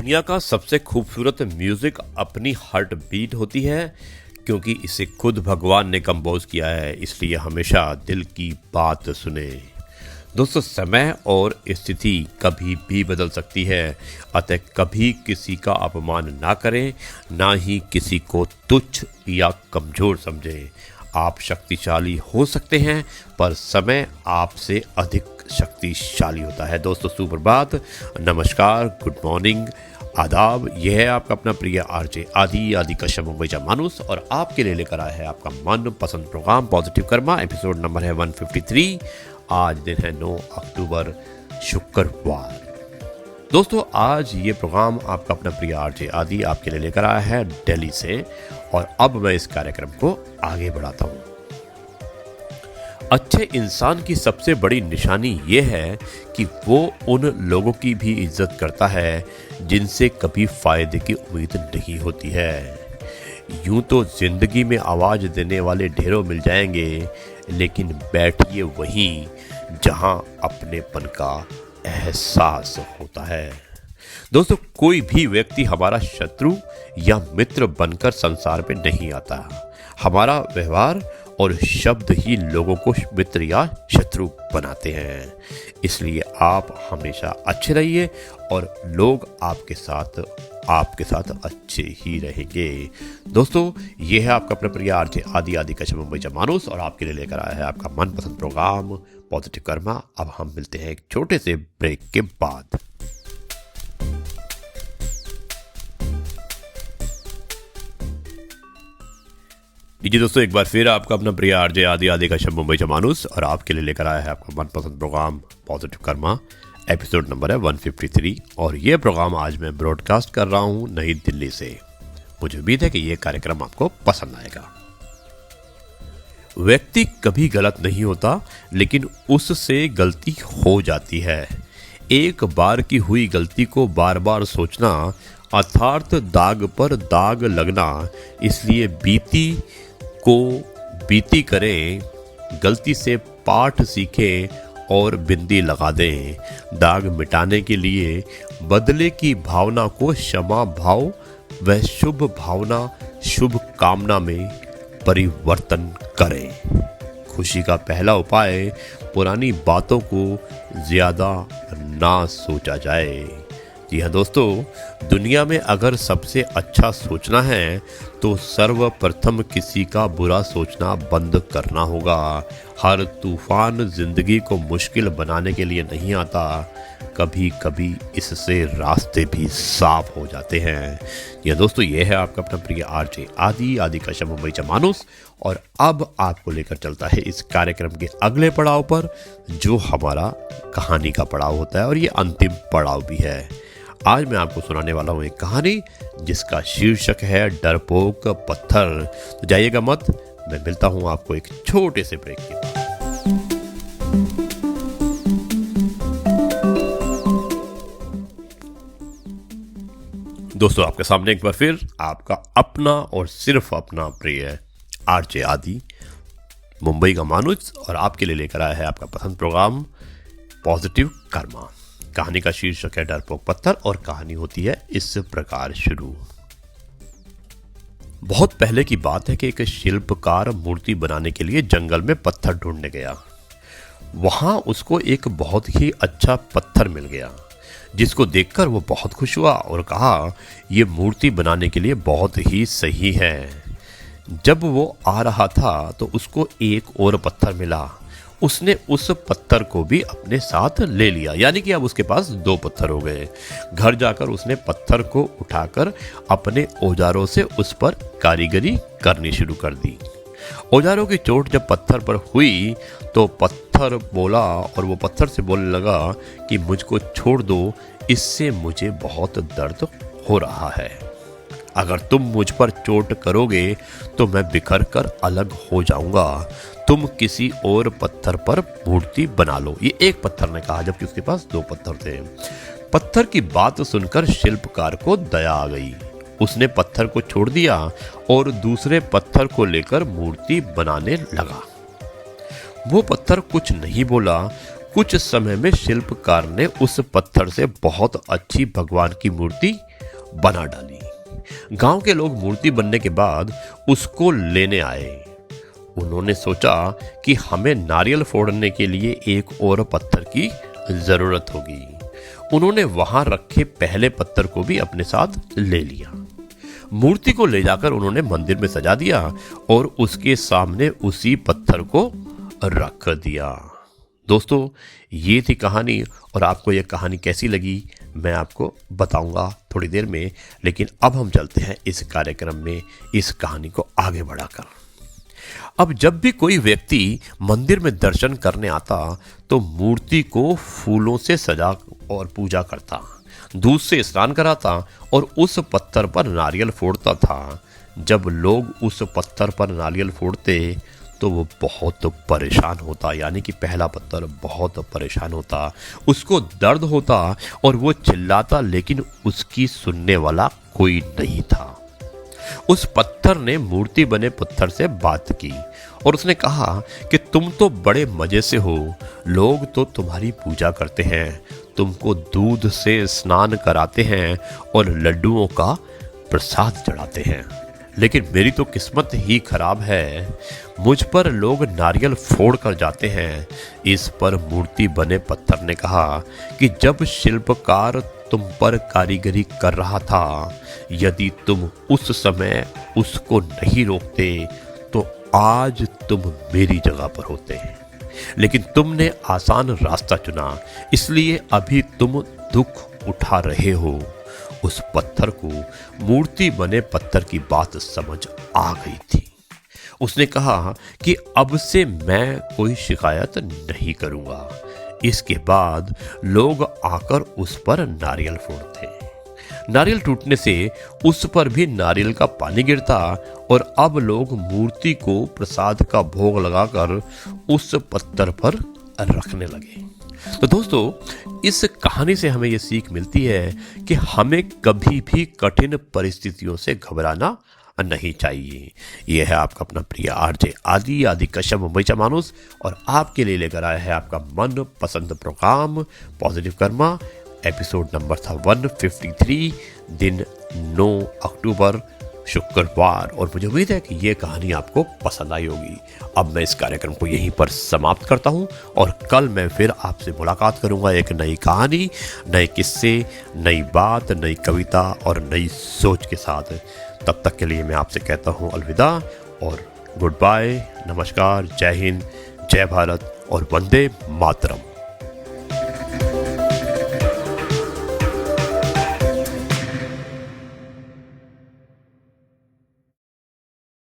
दुनिया का सबसे खूबसूरत म्यूजिक अपनी हार्ट बीट होती है, क्योंकि इसे खुद भगवान ने कंपोज किया है। इसलिए हमेशा दिल की बात सुने। दोस्तों, समय और स्थिति कभी भी बदल सकती है, अतः कभी किसी का अपमान ना करें, ना ही किसी को तुच्छ या कमजोर समझें। आप शक्तिशाली हो सकते हैं, पर समय आपसे अधिक शक्तिशाली होता है। दोस्तों, सुप्रभात, नमस्कार, गुड मॉर्निंग, आदाब। यह है आपका अपना प्रिय आरजे आदि कश्यप मुंबई का मानुस, और आपके लिए लेकर आया है आपका मन पसंद program positive karma. Episode number है 153। आज दिन है 9 अक्टूबर, शुक्रवार। दोस्तों, आज ये प्रोग्राम आपका अपना प्रिय आरजे आदि आपके लिए लेकर आया है दिल्ली से, और अब मैं इस कार्यक्रम को आगे बढ़ाता हूँ। अच्छे इंसान की सबसे बड़ी निशानी ये है कि वो उन लोगों की भी इज्जत करता है जिनसे कभी फायदे की उम्मीद नहीं होती है। यूं तो जिंदगी में आवाज देने वाले ढेरों मिल जाएंगे, लेकिन बैठिए वहीं जहां अपनेपन का एहसास होता है। दोस्तों, कोई भी व्यक्ति हमारा शत्रु या मित्र बनकर संसार में नहीं आता। हमारा व्यवहार और शब्द ही लोगों को मित्र या शत्रु बनाते हैं। इसलिए आप हमेशा अच्छे रहिए और लोग आपके साथ अच्छे ही रहेंगे। दोस्तों, ये है आपका अपना प्रिय आरजे आदि कश्यप मुंबई का मानुस, और आपके लिए लेकर आया है आपका मनपसंद प्रोग्राम पॉजिटिव कर्मा। अब हम मिलते हैं एक छोटे से ब्रेक के बाद। जी दोस्तों, एक बार फिर आपका अपना प्रिय आरजे आदि कश्यप मुंबई का मानुस, और आपके लिए लेकर आया है आपका मनपसंद program positive karma. Episode number है 153, और ये प्रोग्राम आज मैं ब्रॉडकास्ट कर रहा हूँ नई दिल्ली से। मुझे उम्मीद है कि ये कार्यक्रम आपको पसंद आएगा। व्यक्ति कभी गलत नहीं होता, लेकिन उससे गलती हो जाती है। एक बार की हुई गलती को बार बार सोचना अर्थात दाग पर दाग लगना। इसलिए बीती करें, गलती से पाठ सीखें और बिंदी लगा दें। दाग मिटाने के लिए बदले की भावना को क्षमा भाव व शुभ भावना शुभ कामना में परिवर्तन करें। खुशी का पहला उपाय पुरानी बातों को ज्यादा ना सोचा जाए। जी हाँ दोस्तों, दुनिया में अगर सबसे अच्छा सोचना है तो सर्वप्रथम किसी का बुरा सोचना बंद करना होगा। हर तूफान जिंदगी को मुश्किल बनाने के लिए नहीं आता, कभी कभी इससे रास्ते भी साफ हो जाते हैं। ये दोस्तों, ये है आपका अपना प्रिय आरजे आदि कश्यप मुंबई का मानुस, और अब आपको लेकर चलता है इस कार्यक्रम के अगले पड़ाव पर, जो हमारा कहानी का पड़ाव होता है, और ये अंतिम पड़ाव भी है। आज मैं आपको सुनाने वाला हूँ एक कहानी जिसका शीर्षक है डरपोक पत्थर। तो जाइएगा मत, मैं मिलता हूँ आपको एक छोटे से ब्रेक के बाद। दोस्तों, आपके सामने एक बार फिर आपका अपना और सिर्फ अपना प्रिय आरजे आदि मुंबई का मानुस, और आपके लिए लेकर आया है आपका पसंद प्रोग्राम पॉजिटिव कर्मा। कहानी का शीर्षक है डरपोक पत्थर, और कहानी होती है इस प्रकार शुरू। बहुत पहले की बात है कि एक शिल्पकार मूर्ति बनाने के लिए जंगल में पत्थर ढूंढने गया। वहां उसको एक बहुत ही अच्छा पत्थर मिल गया, जिसको देखकर वो बहुत खुश हुआ और कहा, यह मूर्ति बनाने के लिए बहुत ही सही है। जब वो आ रहा था तो उसको एक और पत्थर मिला। उसने उस पत्थर को भी अपने साथ ले लिया, यानी कि अब उसके पास 2 पत्थर हो गए। घर जाकर उसने पत्थर को उठाकर अपने औजारों से उस पर कारीगरी करनी शुरू कर दी। औजारों की चोट जब पत्थर पर हुई तो पत्थर बोला, और वो पत्थर से बोलने लगा कि मुझको छोड़ दो, इससे मुझे बहुत दर्द हो रहा है। अगर तुम मुझ पर चोट करोगे तो मैं बिखर कर अलग हो जाऊंगा। तुम किसी और पत्थर पर मूर्ति बना लो। ये एक पत्थर ने कहा, जबकि उसके पास 2 पत्थर थे। पत्थर की बात सुनकर शिल्पकार को दया आ गई। उसने पत्थर को छोड़ दिया और दूसरे पत्थर को लेकर मूर्ति बनाने लगा। वो पत्थर कुछ नहीं बोला, कुछ समय में शिल्पकार ने उस पत्थर से बहुत अच्छी भगवान की मूर्ति बना डाली। गांव के लोग मूर्ति बनने के बाद उसको लेने आए। उन्होंने सोचा कि हमें नारियल फोड़ने के लिए एक और पत्थर की जरूरत होगी। उन्होंने वहां रखे पहले पत्थर को भी अपने साथ ले लिया। मूर्ति को ले जाकर उन्होंने मंदिर में सजा दिया और उसके सामने उसी पत्थर को रख दिया। दोस्तों, ये थी कहानी और आपको ये कहानी कैसी लगी मैं आपको बताऊंगा थोड़ी देर में, लेकिन अब हम चलते हैं इस कार्यक्रम में इस कहानी को आगे बढ़ाकर। अब जब भी कोई व्यक्ति मंदिर में दर्शन करने आता तो मूर्ति को फूलों से सजा और पूजा करता, दूध से स्नान कराता और उस पत्थर पर नारियल फोड़ता था। जब लोग उस पत्थर पर नारियल फोड़ते तो वो बहुत परेशान होता, यानी कि पहला पत्थर बहुत परेशान होता, उसको दर्द होता और वो चिल्लाता, लेकिन उसकी सुनने वाला कोई नहीं था। उस पत्थर ने मूर्ति बने पत्थर से बात की और उसने कहा कि तुम तो बड़े मजे से हो, लोग तो तुम्हारी पूजा करते हैं, तुमको दूध से स्नान कराते हैं और लड्डुओं का प्रसाद चढ़ाते हैं, लेकिन मेरी तो किस्मत ही खराब है, मुझ पर लोग नारियल फोड़ कर जाते हैं। इस पर मूर्ति बने पत्थर ने कहा कि जब शिल्पकार तुम पर कारीगरी कर रहा था, यदि तुम उस समय उसको नहीं रोकते तो आज तुम मेरी जगह पर होते, लेकिन तुमने आसान रास्ता चुना, इसलिए अभी तुम दुख उठा रहे हो। उस पत्थर को मूर्ति बने पत्थर की बात समझ आ गई थी। उसने कहा कि अब से मैं कोई शिकायत नहीं करूंगा। इसके बाद लोग आकर उस पर नारियल फोड़ते। नारियल टूटने से उस पर भी नारियल का पानी गिरता और अब लोग मूर्ति को प्रसाद का भोग लगाकर उस पत्थर पर रखने लगे। तो दोस्तों, इस कहानी से हमें यह सीख मिलती है कि हमें कभी भी कठिन परिस्थितियों से घबराना नहीं चाहिए। यह है आपका अपना प्रिय आरजे आदि कश्यप मुंबईचा माणूस और आपके लिए लेकर आया है आपका मन पसंद program positive karma. Episode number था 153, दिन 9 अक्टूबर शुक्रवार, और मुझे उम्मीद है कि ये कहानी आपको पसंद आई होगी। अब मैं इस कार्यक्रम को यहीं पर समाप्त करता हूं और कल मैं फिर आपसे मुलाकात करूंगा एक नई कहानी, नए किस्से, नई बात, नई कविता और नई सोच के साथ। तब तक के लिए मैं आपसे कहता हूं अलविदा और गुड बाय, नमस्कार, जय हिंद, जय भारत और वंदे मातरम।